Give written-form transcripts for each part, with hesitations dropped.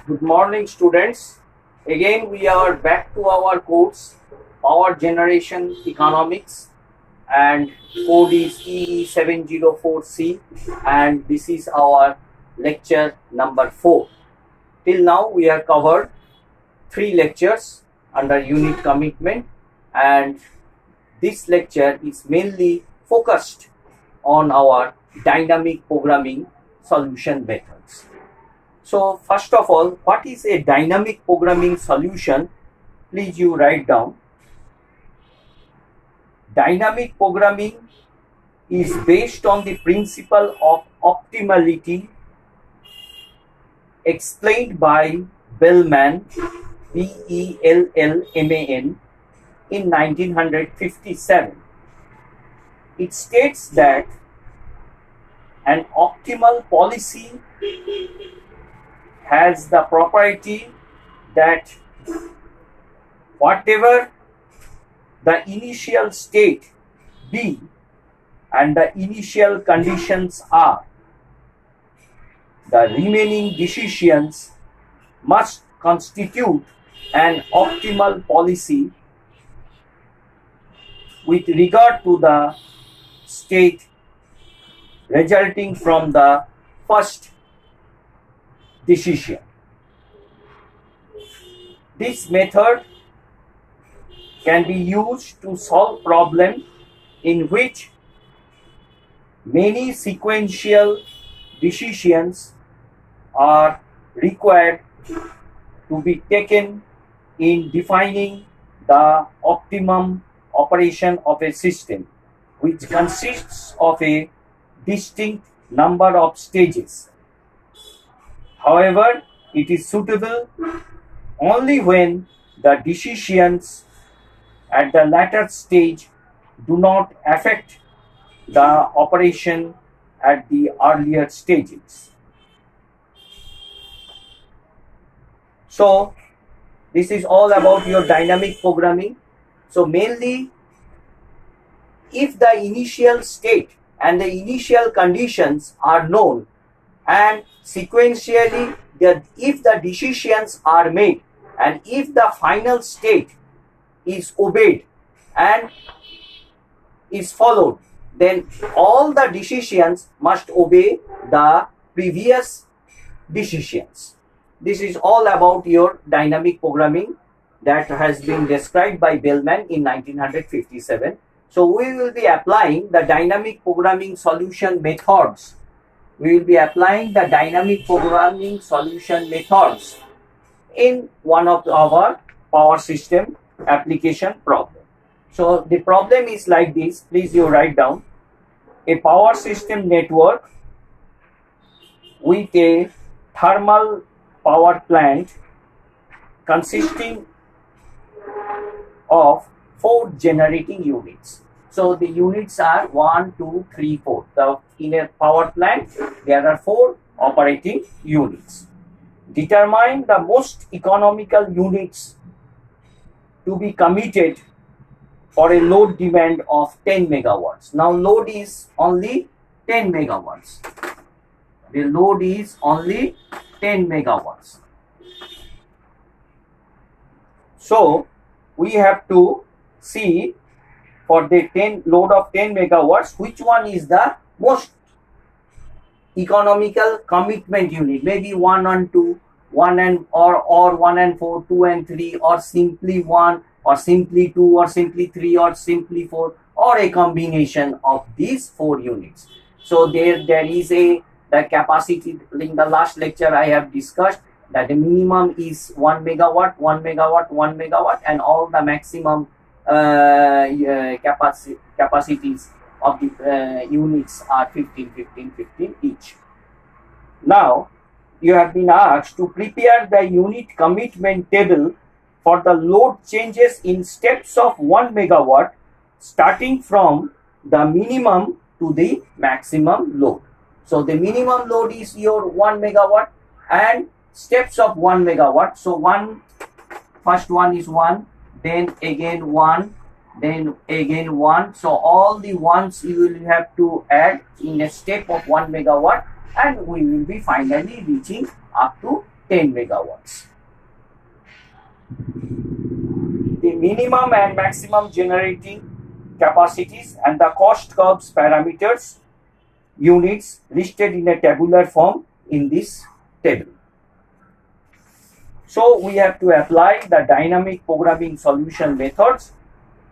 Good morning, students. Again, we are back to our course, Power Generation Economics, and code is EE704C, and this is our lecture number 4. Till now, we have covered 3 lectures under unit commitment, and this lecture is mainly focused on our dynamic programming solution methods. So first of all, what is a dynamic programming solution? Please you write down. Dynamic programming is based on the principle of optimality explained by Bellman, Bellman, in 1957. It states that an optimal policy has the property that whatever the initial state be and the initial conditions are, the remaining decisions must constitute an optimal policy with regard to the state resulting from the first decision. This method can be used to solve problems in which many sequential decisions are required to be taken in defining the optimum operation of a system, which consists of a distinct number of stages. However, it is suitable only when the decisions at the latter stage do not affect the operation at the earlier stages. So, this is all about your dynamic programming. So, mainly, if the initial state and the initial conditions are known, and sequentially, if the decisions are made and if the final state is obeyed and is followed, then all the decisions must obey the previous decisions. This is all about your dynamic programming that has been described by Bellman in 1957. So we will be applying the dynamic programming solution methods. We will be applying the dynamic programming solution methods in one of our power system application problem. So the problem is like this. Please you write down. A power system network with a thermal power plant consisting of 4 generating units. So the units are 1, 2, 3, 4. In a power plant, there are 4 operating units. Determine the most economical units to be committed for a load demand of 10 megawatts. Now load is only 10 megawatts. The load is only 10 megawatts. So we have to see for the load of 10 megawatts, which one is the most economical commitment unit? Maybe 1 and 2, 1 and or 1 and 4, 2 and 3, or simply 1, or simply 2, or simply 3, or simply 4, or a combination of these 4 units. So there is the capacity. In the last lecture I have discussed that the minimum is 1 megawatt, 1 megawatt, 1 megawatt, and all the maximum capacities of the units are 15, 15, 15 each. Now, you have been asked to prepare the unit commitment table for the load changes in steps of 1 megawatt, starting from the minimum to the maximum load. So, the minimum load is your 1 megawatt and steps of 1 megawatt. So, first one is 1. Then again 1, then again 1. So all the ones you will have to add in a step of 1 megawatt, and we will be finally reaching up to 10 megawatts. The minimum and maximum generating capacities and the cost curves parameters units listed in a tabular form in this table. So we have to apply the dynamic programming solution methods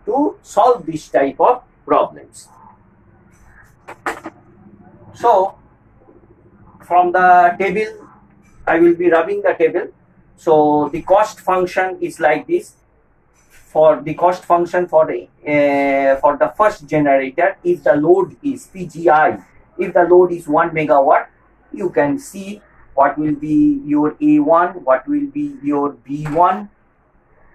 to solve this type of problems. So from the table, I will be rubbing the table. So the cost function is like this. For the cost function for the first generator, if the load is PGI, if the load is 1 megawatt, you can see what will be your A1, what will be your B1,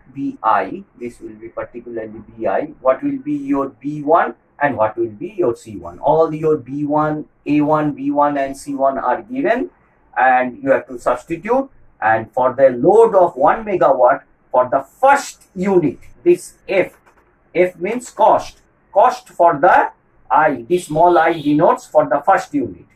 BI, this will be particularly BI, what will be your B1 and what will be your C1. All your B1, A1, B1 and C1 are given and you have to substitute, and for the load of 1 megawatt for the first unit, this F means cost for the I, this small I denotes for the first unit.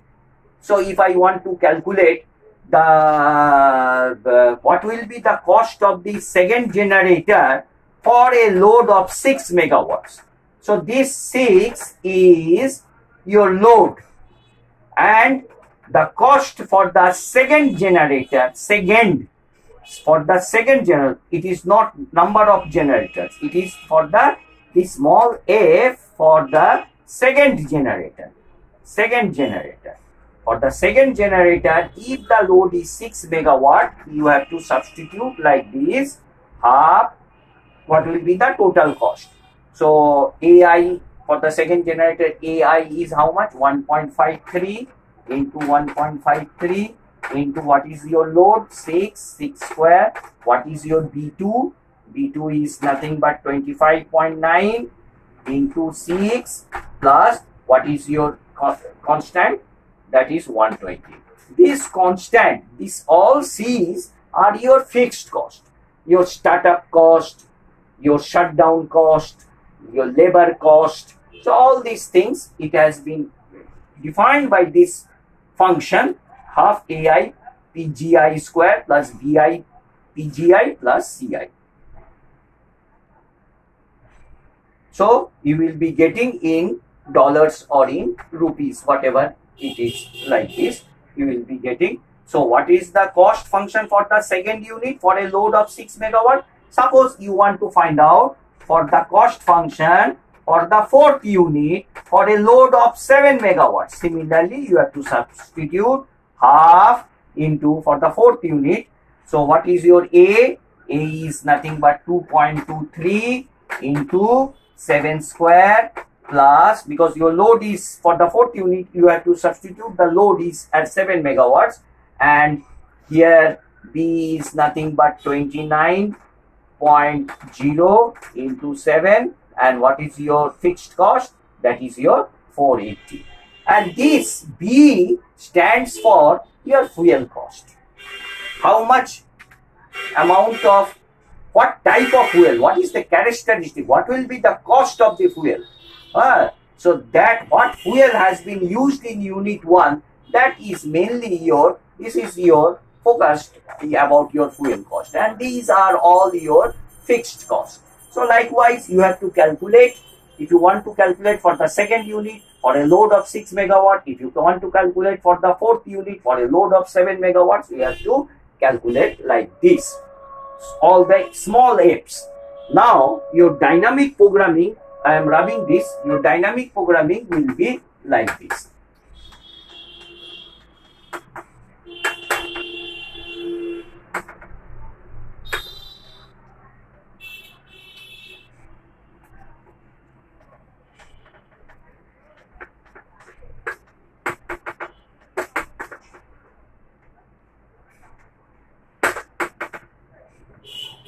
So if I want to calculate the what will be the cost of the second generator for a load of 6 megawatts. So this 6 is your load, and the cost for the second generator, it is not number of generators, it is for the small f for the second generator. For the second generator, if the load is 6 megawatt, you have to substitute like this, half what will be the total cost. So AI for the second generator, AI is how much? 1.53 into 1.53 into what is your load? 6 square. What is your B2? B2 is nothing but 25.9 into 6 plus what is your constant? That is 120. This constant, this all C's are your fixed cost. Your startup cost, your shutdown cost, your labor cost. So all these things, it has been defined by this function, half AI PGI square plus BI PGI plus CI. So you will be getting in dollars or in rupees, whatever it is, like this you will be getting. So what is the cost function for the second unit for a load of 6 megawatt? Suppose you want to find out for the cost function for the fourth unit for a load of 7 megawatts. Similarly, you have to substitute half into for the fourth unit. So what is your A? A is nothing but 2.23 into 7 square plus, because your load is for the fourth unit, you have to substitute the load is at 7 megawatts, and here B is nothing but 29.0 into 7, and what is your fixed cost? That is your 480. And this B stands for your fuel cost. How much amount of, what type of fuel, what is the characteristic, what will be the cost of the fuel? So that what fuel has been used in unit 1, that is mainly your, this is your focused about your fuel cost, and these are all your fixed costs. So likewise you have to calculate, if you want to calculate for the second unit for a load of 6 megawatt, if you want to calculate for the fourth unit for a load of 7 megawatts, you have to calculate like this, all the small f's. Now your dynamic programming, I am rubbing this, your dynamic programming will be like this.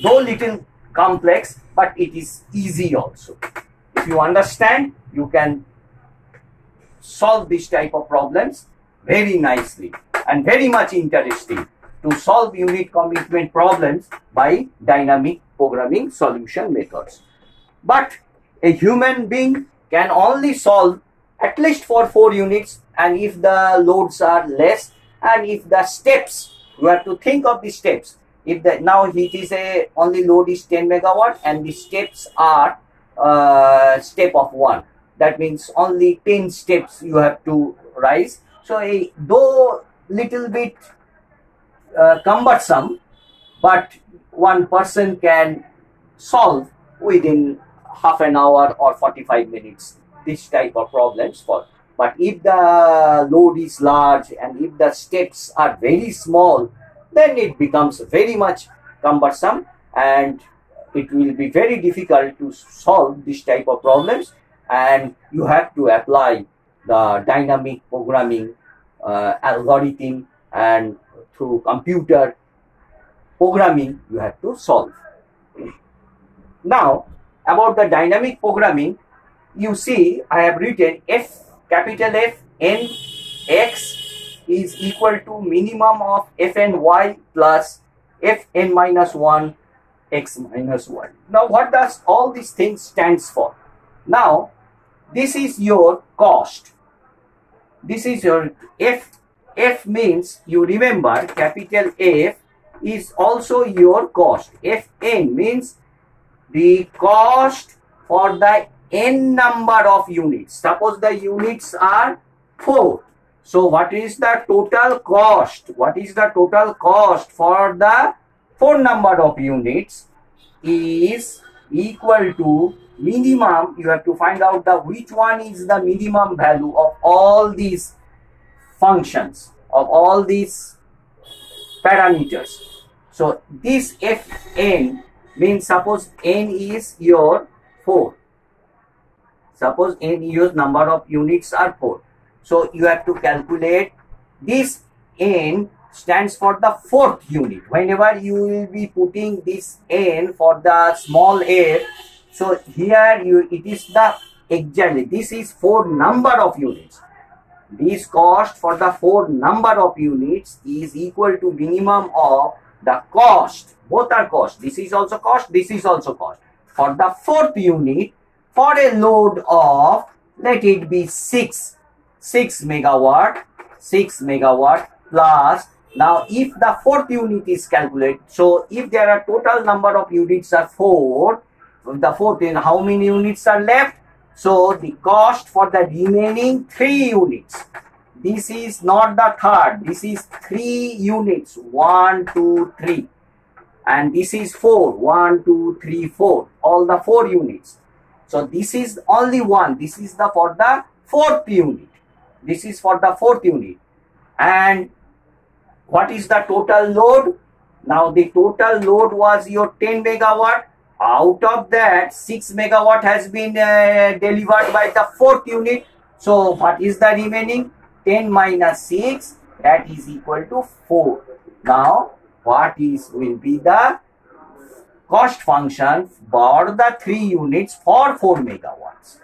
Though little complex, but it is easy also. If you understand, you can solve this type of problems very nicely, and very much interesting to solve unit commitment problems by dynamic programming solution methods. But a human being can only solve at least for 4 units, and if the loads are less and if the steps You have to think of the steps. If the now it is a only load is 10 megawatt and the steps are step of 1. That means only 10 steps you have to rise. So though little bit cumbersome, but one person can solve within half an hour or 45 minutes this type of problems for. But if the load is large and if the steps are very small, then it becomes very much cumbersome and it will be very difficult to solve this type of problems, and you have to apply the dynamic programming algorithm, and through computer programming you have to solve. Now about the dynamic programming, you see I have written capital F n x is equal to minimum of fn y plus fn minus 1 x minus 1. Now what does all these things stands for? Now this is your cost. This is your F means, you remember, capital F is also your cost. Fn means the cost for the n number of units. Suppose the units are 4. So what is the total cost? What is the total cost for the 4 number of units is equal to minimum. You have to find out the which one is the minimum value of all these functions, of all these parameters. So this Fn means, suppose n is your 4. Suppose n your number of units are 4. So you have to calculate this n stands for the 4th unit. Whenever you will be putting this n for the small f, so here it is the exactly, this is 4 number of units. This cost for the 4 number of units is equal to minimum of the cost. Both are cost. This is also cost, this is also cost. For the 4th unit, for a load of, let it be 6 megawatt plus, now if the 4th unit is calculated, so if there are total number of units are 4, the 4th, how many units are left? So the cost for the remaining 3 units, this is not the 3rd, this is 3 units, 1, 2, 3, and this is 4, 1, 2, 3, 4, all the 4 units. So this is only one, this is the for the 4th unit, this is for the 4th unit. And what is the total load? Now the total load was your 10 megawatt. Out of that, 6 megawatt has been delivered by the 4th unit. So what is the remaining? 10 minus 6, that is equal to 4. Now what will be the cost function for the 3 units for 4 megawatts?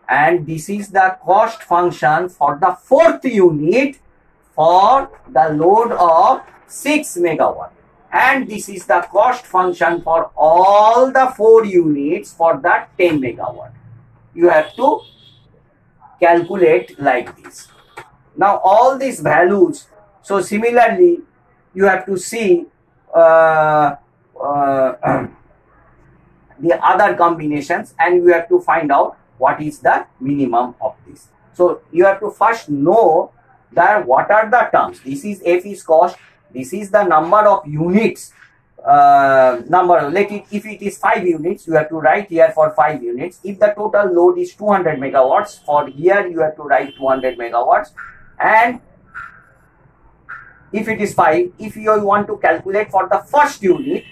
And this is the cost function for the 4th unit for the load of 6 megawatt. And this is the cost function for all the 4 units for the 10 megawatt. You have to calculate like this. Now all these values, so similarly you have to see the other combinations, and you have to find out what is the minimum of this. So you have to first know that what are the terms. This is F is cost, this is the number of units, if it is 5 units, you have to write here for 5 units. If the total load is 200 megawatts, for here you have to write 200 megawatts. And if it is 5, if you want to calculate for the first unit,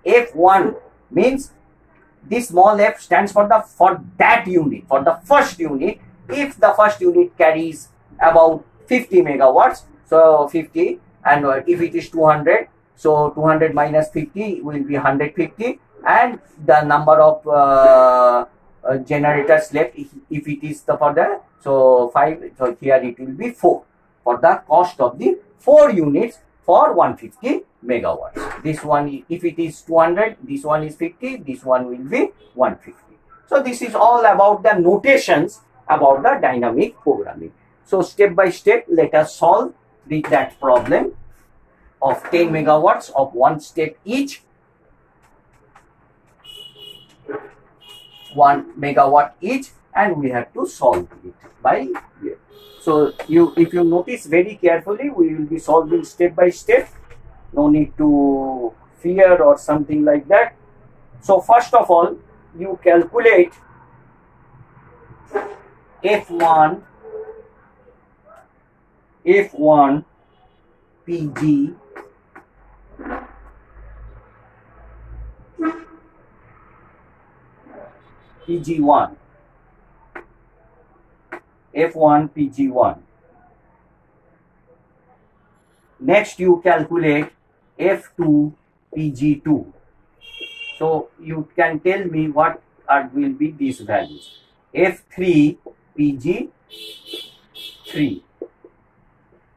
F1 means this small f stands for that unit, for the first unit. If the first unit carries about 50 megawatts, so 50, and if it is 200, so 200 minus 50 will be 150, and the number of generators left, if it is for the, so 5, so here it will be 4 for the cost of the 4 units for 150 megawatts. This one, if it is 200, this one is 50, this one will be 150. So this is all about the notations about the dynamic programming. So step by step, let us solve that problem of 10 megawatts of one step each, 1 megawatt each, and we have to solve it by here. So if you notice very carefully, we will be solving step by step. No need to fear or something like that. So first of all, you calculate F1 PG PG1, F1 PG1. Next you calculate F2 PG2. So you can tell me what will be these values. F3 PG3,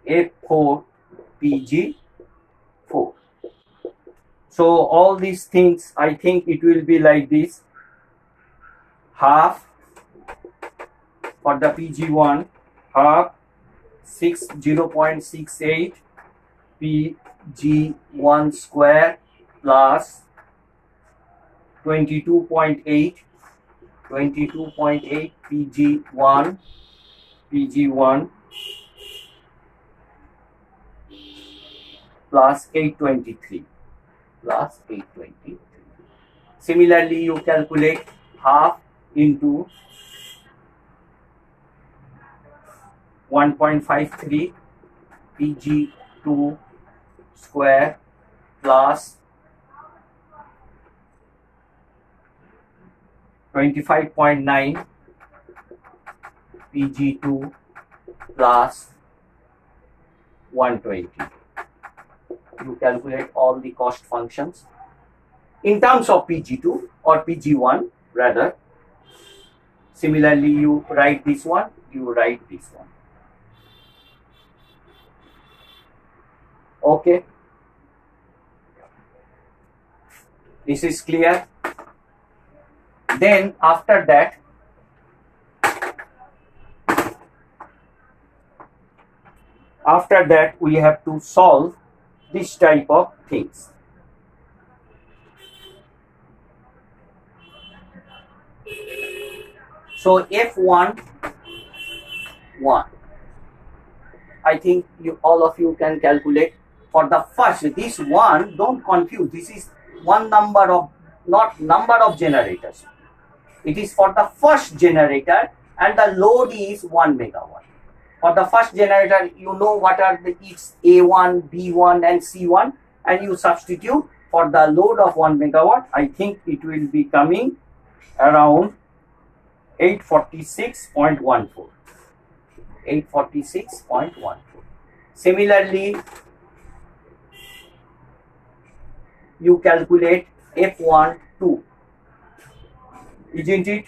F4 PG4. So all these things, I think it will be like this: half for the PG1, half 0.68 PG1 square plus 22.8 PG1 plus 823 plus 823. Similarly, you calculate half into 1.53 PG2 square plus 25.9 PG2 plus 120. You calculate all the cost functions in terms of PG2 or PG1 rather. Similarly, you write this one, you write this one. Okay, this is clear. Then after that, we have to solve this type of things. So F1, I think all of you can calculate. For the first, this one, don't confuse, this is one number of, not number of generators. It is for the first generator and the load is 1 megawatt. For the first generator, you know what are the its A1, B1 and C1, and you substitute for the load of 1 megawatt. I think it will be coming around 846.14. 846.14. Similarly, you calculate F12, isn't it?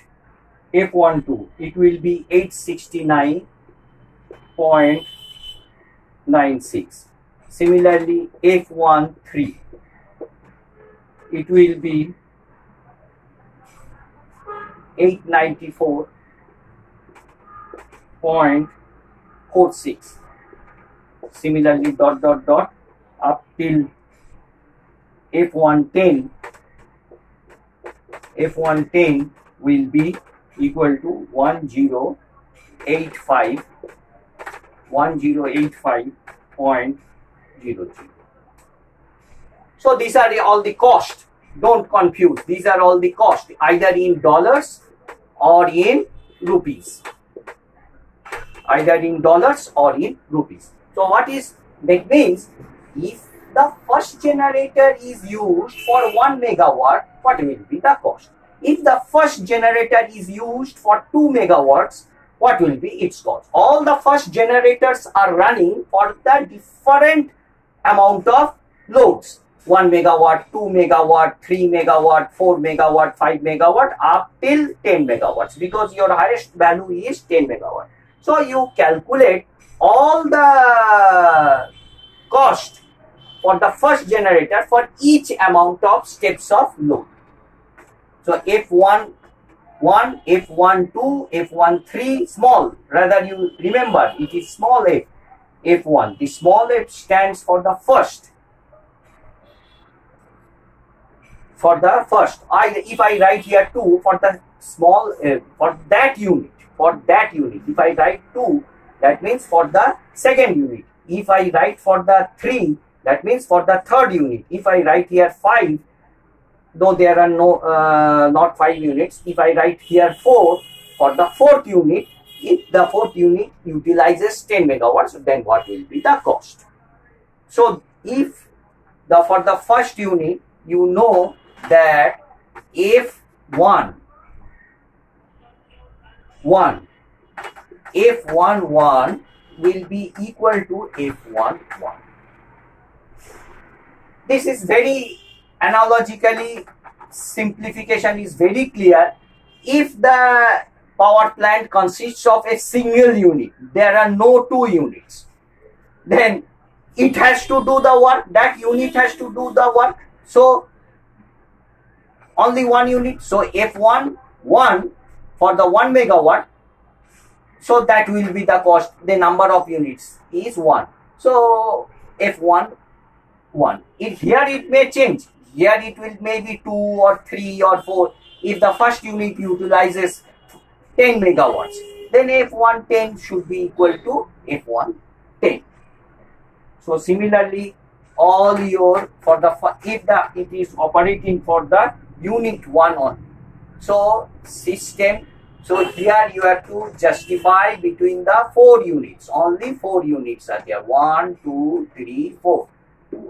F12, it will be 869.96. Similarly, F13, it will be 894.46. Similarly, up till F110 will be equal to 1085.00. So these are all the cost. Don't confuse. These are all the cost, either in dollars or in rupees. Either in dollars or in rupees. So what is that means? If the first generator is used for 1 megawatt, what will be the cost? If the first generator is used for 2 megawatts, what will be its cost? All the first generators are running for the different amount of loads. 1 megawatt, 2 megawatt, 3 megawatt, 4 megawatt, 5 megawatt, up till 10 megawatts, because your highest value is 10 megawatt. So you calculate all the cost for the first generator for each amount of steps of load. So F11, F12, F13 small, rather you remember it is small f. F1. The small f stands for the first. For the first, if I write here 2 for the small for that unit, if I write 2, that means for the second unit. If I write for the 3, that means for the third unit. If I write here 5, though there are not 5 units, if I write here 4 for the fourth unit, if the fourth unit utilizes 10 megawatts, then what will be the cost? So if for the first unit, you know that F11 will be equal to F11. This is very analogically, simplification is very clear. If the power plant consists of a single unit, there are no 2 units, then it has to do the work, that unit has to do the work. So only 1 unit, so F11 for the 1 megawatt, so that will be the cost. The number of units is 1, so F11. Here it may change, here it will maybe 2 or 3 or 4. If the first unit utilizes 10 megawatts, then F110 should be equal to F110. So similarly, all your if it is operating for the unit 1 on, so system, so here you have to justify between the 4 units. Only 4 units are there, 1, 2, 3, 4.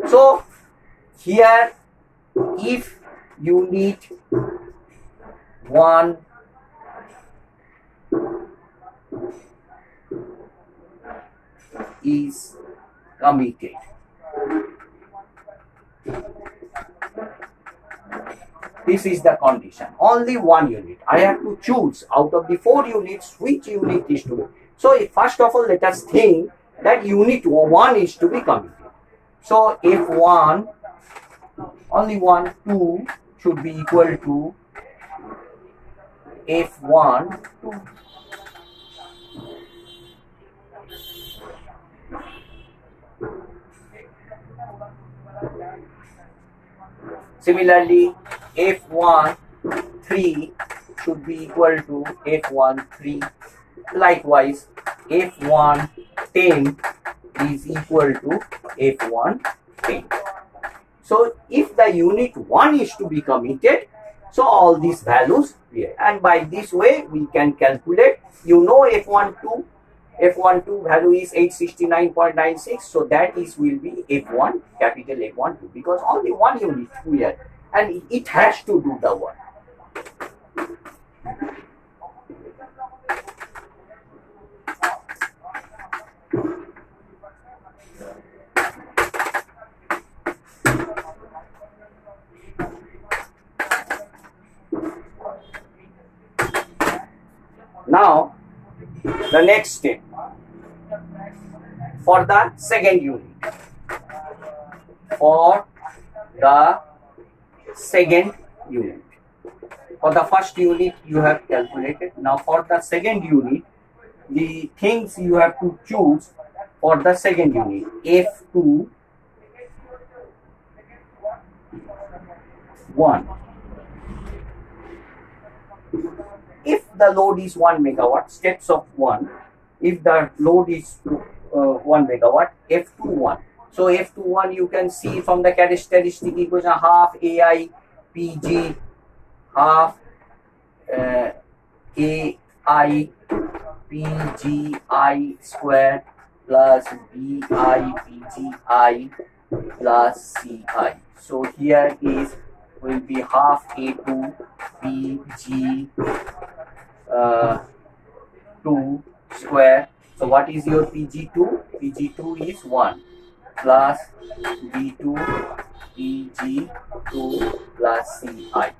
So here, if unit 1 is committed, this is the condition, only 1 unit. I have to choose out of the 4 units which unit is to be. So first of all, let us think that unit 1 is to be committed. So F1, only 1, 2 should be equal to F1, 2. Similarly, F1, 3 should be equal to F1, 3. Likewise, F1, 10 is equal to F1, 10. So if the unit 1 is to be committed, so all these values here, and by this way we can calculate. You know F12 value is 869.96, so that will be F1, capital F12, because only 1 unit here and it has to do the work. Now, the next step for the second unit. For the second unit. For the first unit you have calculated. Now for the second unit, the things you have to choose for the second unit. F2, 1. If the load is 1 megawatt, steps of 1. If the load is 1 megawatt, F21. So F21 you can see from the characteristic equation, half AI PG, half AI PGI square plus BI PGI plus CI. So here is will be half A2 PG 2 square. So what is your PG2? PG2 is 1 plus B2 PG2 plus CI,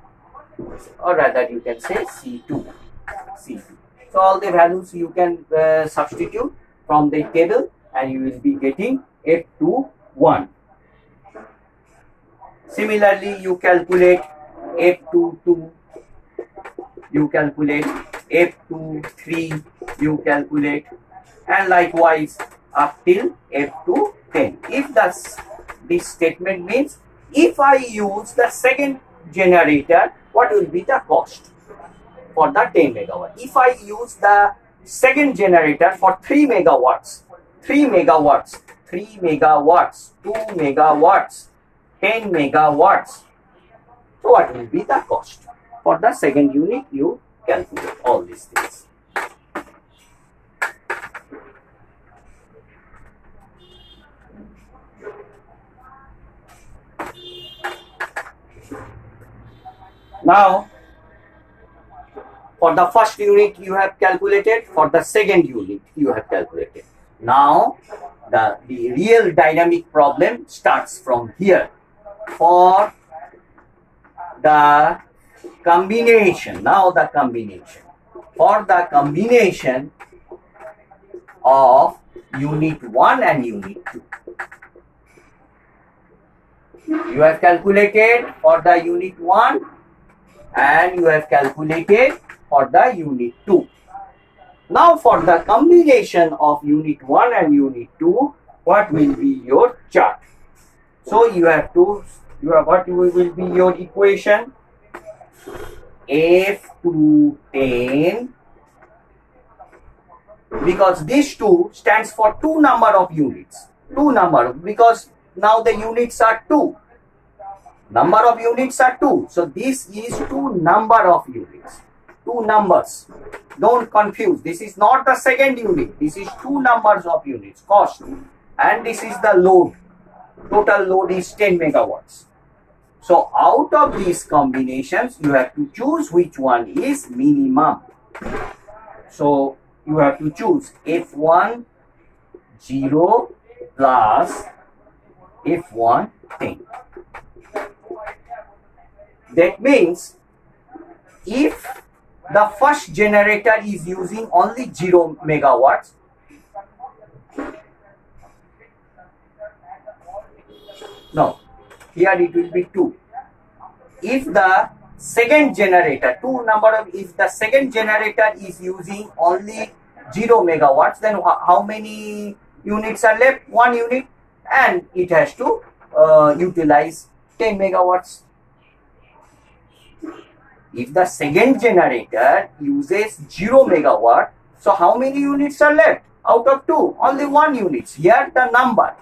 or rather you can say C2. So all the values you can substitute from the table and you will be getting F21. Similarly, you calculate F22, you calculate F23, you calculate, and likewise up till F2 10. If this statement means if I use the second generator, what will be the cost for the 10 megawatt? If I use the second generator for 3 megawatts, 3 megawatts, 3 megawatts, 2 megawatts, 10 megawatts, so what will be the cost? For the second unit, you calculate all these things. Now, for the first unit you have calculated, for the second unit you have calculated. Now, the real dynamic problem starts from here. For the combination, now the combination. For the combination of unit 1 and unit 2. You have calculated for the unit 1 and you have calculated for the unit 2. Now for the combination of unit 1 and unit 2, what will be your chart? So you have what will be your equation? F210, because this 2 stands for 2 number of units. 2 number, because now the units are 2. Number of units are 2. So this is 2 number of units. 2 numbers. Don't confuse. This is not the second unit. This is 2 numbers of units. Cost. And this is the load. Total load is 10 megawatts. So out of these combinations, you have to choose which one is minimum. So you have to choose F1 0 plus F1 10. That means if the first generator is using only 0 megawatts, no, here it will be 2. If the second generator, if the second generator is using only 0 megawatts, then how many units are left? 1 unit, and it has to utilize 10 megawatts. If the second generator uses 0 megawatt, so how many units are left? Out of 2, only 1 unit. Here the number.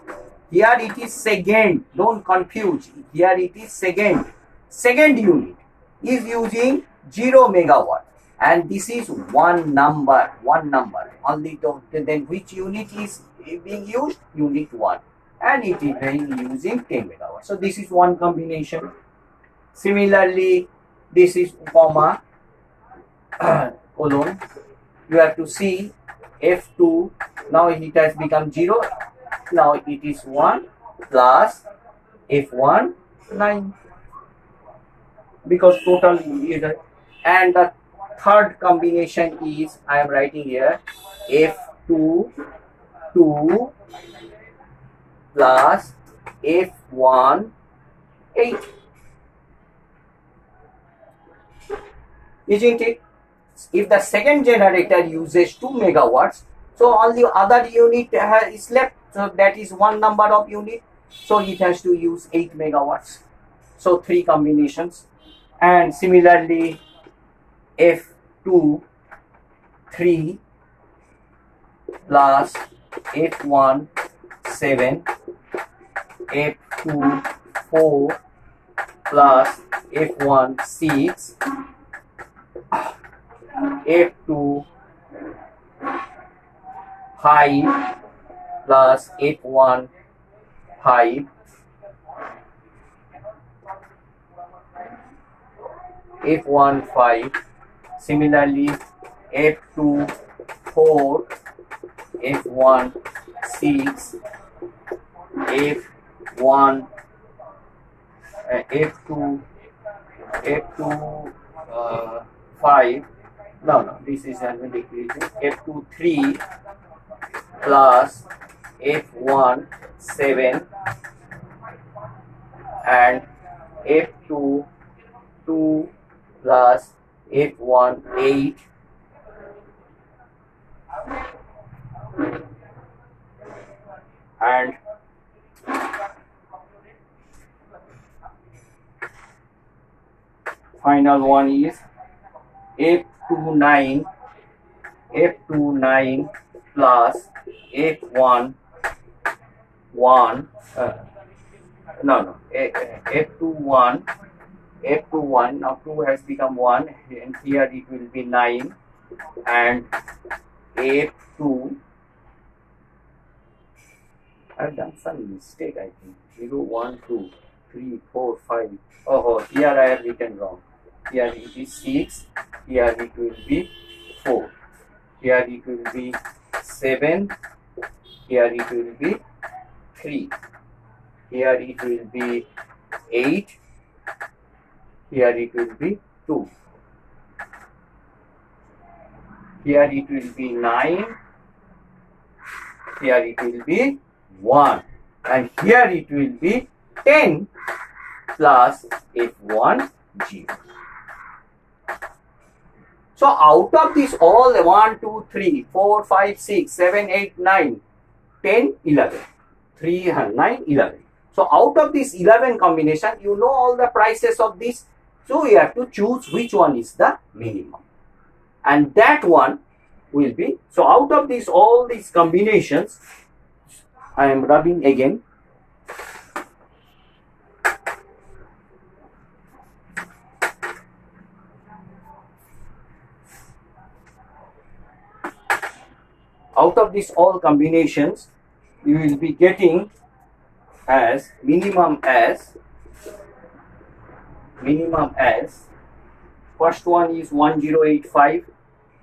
Here it is second. Don't confuse. Here it is second. Second unit is using 0 megawatt. And this is one number. One number. Only then which unit is being used? Unit 1. And it is using 10 megawatt. So this is one combination. Similarly, this is comma colon. You have to see F2. Now it has become 0. Now it is 1 plus F1 9. Because total is, and the third combination is, I am writing here, F2 2 plus F1 8. Isn't it? If the second generator uses 2 megawatts, so all the other unit is left, so that is one number of unit, so it has to use 8 megawatts. So 3 combinations. And similarly, F2 3 plus F1 7, F2 4 plus F1 6, F2 5 plus F1 5, F1 5. Similarly, F2 4, F1 6, F1 F2 5. No, this is decreasing. F2 3 plus F1 7 and F2 2 plus F1 8. and final one is F29 plus F11 F21 now 2 has become 1 and here it will be 9 and F2 I've done some mistake I think 0 1 2 3 4 5 oh here I have written wrong. Here it is 6, here it will be 4, here it will be 7, here it will be 3, here it will be 8, here it will be 2, here it will be 9, here it will be 1, and here it will be 10 plus F1 0. So out of this all 1, 2, 3, 4, 5, 6, 7, 8, 9, 10, 11. 3, 9, 11. So out of this 11 combination, you know all the prices of this. So you have to choose which one is the minimum. And that one will be, so out of this all these combinations, I am rubbing again. Out of these all combinations, you will be getting as minimum as first one is 1085,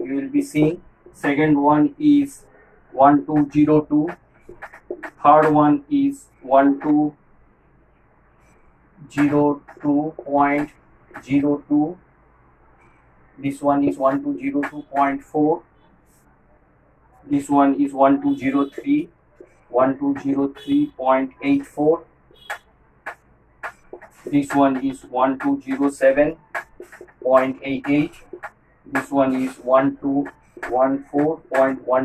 you will be seeing. Second one is 1202. Third one is 1202.02. This one is 1202.4. This one is 1203, 1203.84. This one is 1207.88. This one is 1214.1.